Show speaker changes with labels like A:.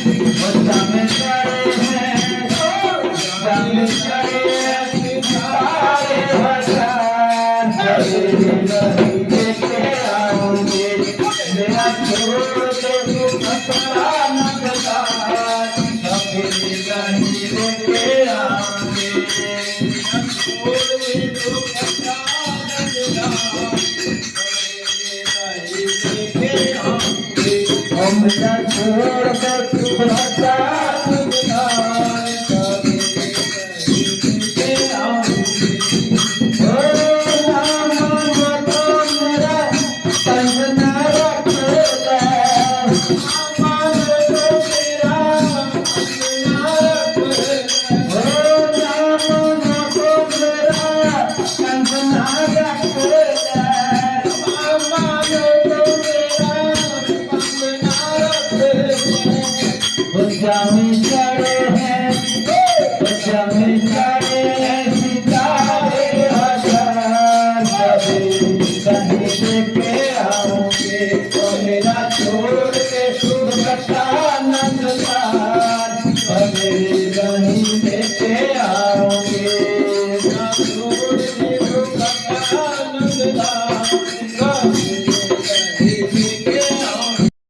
A: में चढ़े हैं बच्चा में चढ़े हैं सारे भगवान कभी नहीं देखे आऊंगे मेरा छोड़ के अपना नगदार कभी नहीं देखे आऊंगे छोड़ के अपना नगदार हमरा छोड़ कर तू भटका तुझार कभी नहीं देखे आऊंगी ओ राम तो मेरा संग न रखेगा मान तो मेरा संग न रखेगा ओ राम तो मेरा संग न रखेगा बच्चा में चढ़े हैं बच्चा में चढ़े हैं सितारे हजार कभी कहीं देखे आऊंगे तो मेरा छोड़ के शुभ कथा नंदलाल कभी कहीं देखे आऊंगे